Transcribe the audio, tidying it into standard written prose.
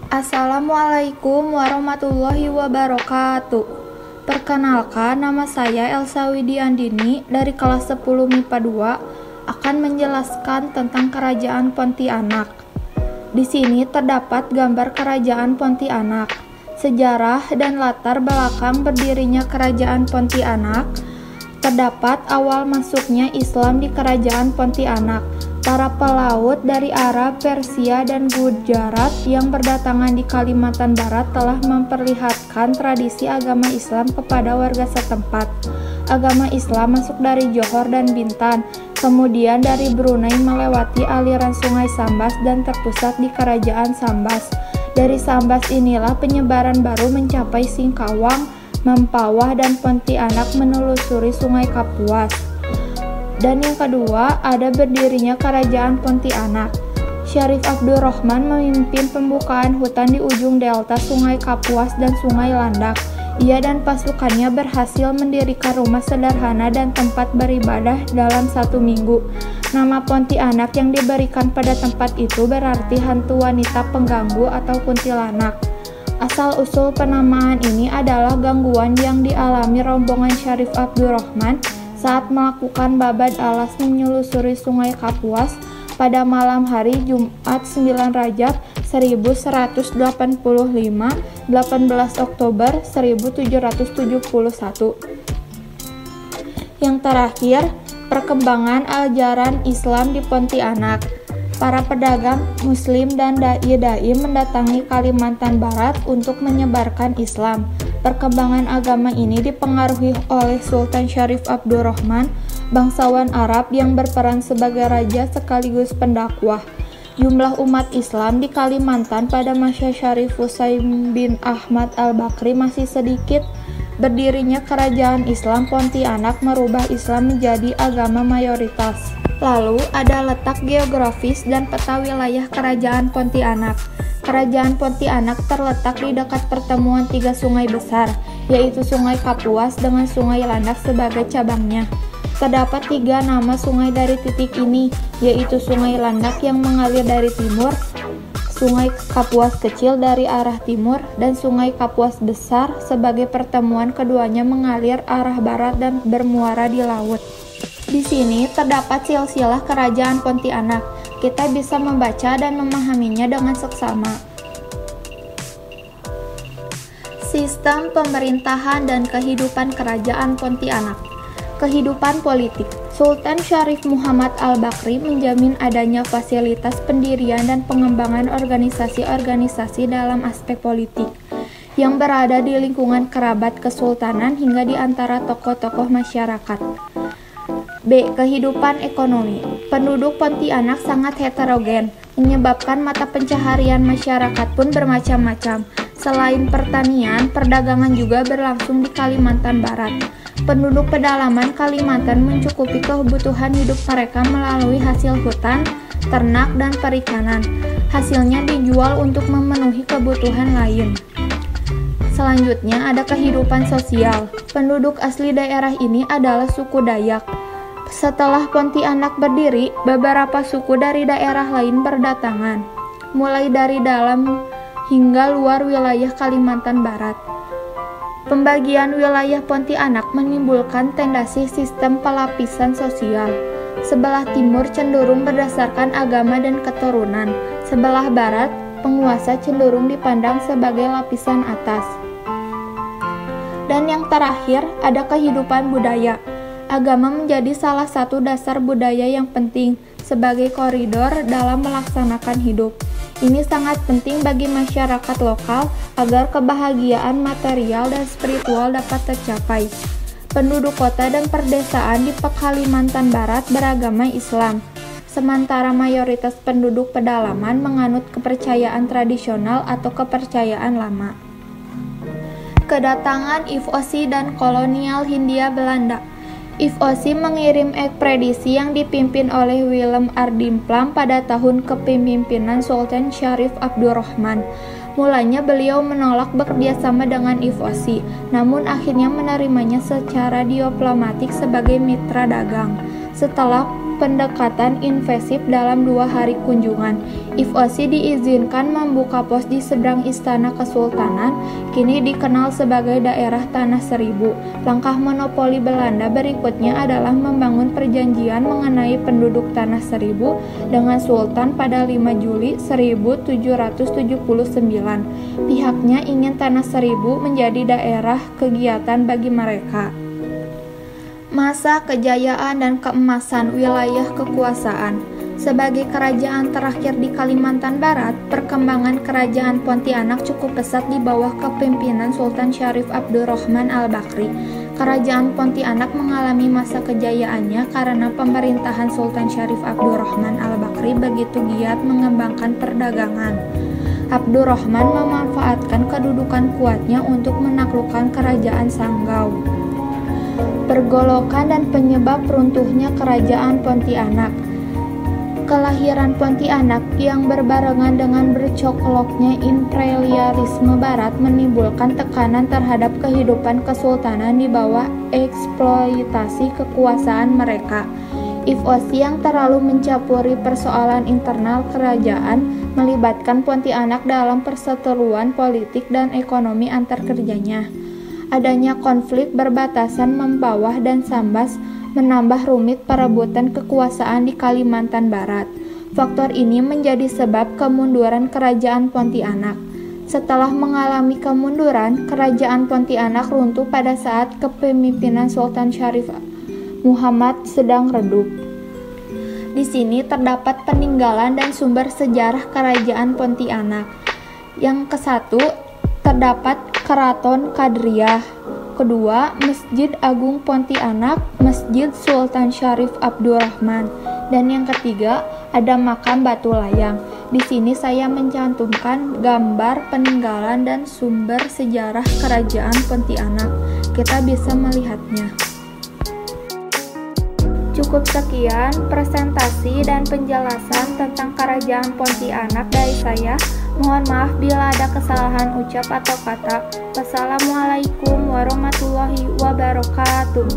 Assalamualaikum warahmatullahi wabarakatuh. Perkenalkan, nama saya Elsa Widiandini dari kelas 10 MIPA 2 akan menjelaskan tentang Kerajaan Pontianak. Di sini terdapat gambar Kerajaan Pontianak, sejarah dan latar belakang berdirinya Kerajaan Pontianak. Terdapat awal masuknya Islam di Kerajaan Pontianak. Para pelaut dari Arab, Persia, dan Gujarat yang berdatangan di Kalimantan Barat telah memperlihatkan tradisi agama Islam kepada warga setempat. Agama Islam masuk dari Johor dan Bintan, kemudian dari Brunei melewati aliran sungai Sambas dan terpusat di Kerajaan Sambas. Dari Sambas inilah penyebaran baru mencapai Singkawang, Mempawah, dan Pontianak menelusuri sungai Kapuas. Dan yang kedua, ada berdirinya Kerajaan Pontianak. Syarif Abdurrahman memimpin pembukaan hutan di ujung delta Sungai Kapuas dan Sungai Landak. Ia dan pasukannya berhasil mendirikan rumah sederhana dan tempat beribadah dalam 1 minggu. Nama Pontianak yang diberikan pada tempat itu berarti hantu wanita pengganggu atau kuntilanak. Asal-usul penamaan ini adalah gangguan yang dialami rombongan Syarif Abdurrahman saat melakukan babad alas menyelusuri Sungai Kapuas pada malam hari Jumat 9 Rajab 1185, 18 Oktober 1771. Yang terakhir, perkembangan ajaran Islam di Pontianak. Para pedagang Muslim dan dai-dai mendatangi Kalimantan Barat untuk menyebarkan Islam. Perkembangan agama ini dipengaruhi oleh Sultan Syarif Abdurrahman, bangsawan Arab yang berperan sebagai raja sekaligus pendakwah. Jumlah umat Islam di Kalimantan pada masa Syarif Husain bin Ahmad Al-Bakri masih sedikit. Berdirinya Kerajaan Islam Pontianak merubah Islam menjadi agama mayoritas. Lalu ada letak geografis dan peta wilayah Kerajaan Pontianak. Kerajaan Pontianak terletak di dekat pertemuan 3 sungai besar, yaitu Sungai Kapuas dengan Sungai Landak sebagai cabangnya. Terdapat 3 nama sungai dari titik ini, yaitu Sungai Landak yang mengalir dari timur, Sungai Kapuas kecil dari arah timur, dan Sungai Kapuas besar sebagai pertemuan keduanya mengalir arah barat dan bermuara di laut. Di sini terdapat silsilah Kerajaan Pontianak. Kita bisa membaca dan memahaminya dengan seksama. Sistem pemerintahan dan kehidupan Kerajaan Pontianak. Kehidupan politik. Sultan Syarif Muhammad Al-Bakri menjamin adanya fasilitas pendirian dan pengembangan organisasi-organisasi dalam aspek politik yang berada di lingkungan kerabat kesultanan hingga di antara tokoh-tokoh masyarakat. B. Kehidupan ekonomi. Penduduk Pontianak sangat heterogen, menyebabkan mata pencaharian masyarakat pun bermacam-macam. Selain pertanian, perdagangan juga berlangsung di Kalimantan Barat. Penduduk pedalaman Kalimantan mencukupi kebutuhan hidup mereka melalui hasil hutan, ternak, dan perikanan. Hasilnya dijual untuk memenuhi kebutuhan lain. Selanjutnya ada kehidupan sosial. Penduduk asli daerah ini adalah suku Dayak. Setelah Pontianak berdiri, beberapa suku dari daerah lain berdatangan, mulai dari dalam hingga luar wilayah Kalimantan Barat. Pembagian wilayah Pontianak menimbulkan tendensi sistem pelapisan sosial. Sebelah timur cenderung berdasarkan agama dan keturunan. Sebelah barat, penguasa cenderung dipandang sebagai lapisan atas. Dan yang terakhir, ada kehidupan budaya. Agama menjadi salah satu dasar budaya yang penting sebagai koridor dalam melaksanakan hidup. Ini sangat penting bagi masyarakat lokal agar kebahagiaan material dan spiritual dapat tercapai. Penduduk kota dan perdesaan di Kalimantan Barat beragama Islam, sementara mayoritas penduduk pedalaman menganut kepercayaan tradisional atau kepercayaan lama. Kedatangan IFOC dan kolonial Hindia Belanda. IFOC mengirim ekspedisi yang dipimpin oleh Willem Ardimplam pada tahun kepemimpinan Sultan Syarif Abdurrahman. Mulanya beliau menolak bekerjasama dengan IFOC, namun akhirnya menerimanya secara diplomatik sebagai mitra dagang. Setelah pendekatan invasif dalam 2 hari kunjungan. IFOSI diizinkan membuka pos di seberang Istana Kesultanan, kini dikenal sebagai daerah Tanah Seribu. Langkah monopoli Belanda berikutnya adalah membangun perjanjian mengenai penduduk Tanah Seribu dengan Sultan pada 5 Juli 1779. Pihaknya ingin Tanah Seribu menjadi daerah kegiatan bagi mereka. Masa kejayaan dan keemasan wilayah kekuasaan. Sebagai kerajaan terakhir di Kalimantan Barat, perkembangan kerajaan Pontianak cukup pesat di bawah kepemimpinan Sultan Syarif Abdurrahman Al-Bakri. Kerajaan Pontianak mengalami masa kejayaannya karena pemerintahan Sultan Syarif Abdurrahman Al-Bakri begitu giat mengembangkan perdagangan. Abdurrahman memanfaatkan kedudukan kuatnya untuk menaklukkan kerajaan Sanggau. Pergolakan dan penyebab runtuhnya kerajaan Pontianak. Kelahiran Pontianak yang berbarengan dengan bercokloknya imperialisme Barat menimbulkan tekanan terhadap kehidupan kesultanan di bawah eksploitasi kekuasaan mereka. IFOSI yang terlalu mencampuri persoalan internal kerajaan melibatkan Pontianak dalam perseteruan politik dan ekonomi antar kerjanya. Adanya konflik berbatasan Mempawah dan Sambas menambah rumit perebutan kekuasaan di Kalimantan Barat. Faktor ini menjadi sebab kemunduran kerajaan Pontianak. Setelah mengalami kemunduran, kerajaan Pontianak runtuh pada saat kepemimpinan Sultan Syarif Muhammad sedang redup. Di sini terdapat peninggalan dan sumber sejarah kerajaan Pontianak. Yang ke-1, terdapat Keraton Kadriah. Kedua, Masjid Agung Pontianak, Masjid Sultan Syarif Abdurrahman. Dan yang ketiga, ada makam Batu Layang. Di sini saya mencantumkan gambar peninggalan dan sumber sejarah kerajaan Pontianak. Kita bisa melihatnya. Cukup sekian presentasi dan penjelasan tentang kerajaan Pontianak dari saya. Mohon maaf bila ada kesalahan ucap atau kata. Wassalamualaikum warahmatullahi wabarakatuh.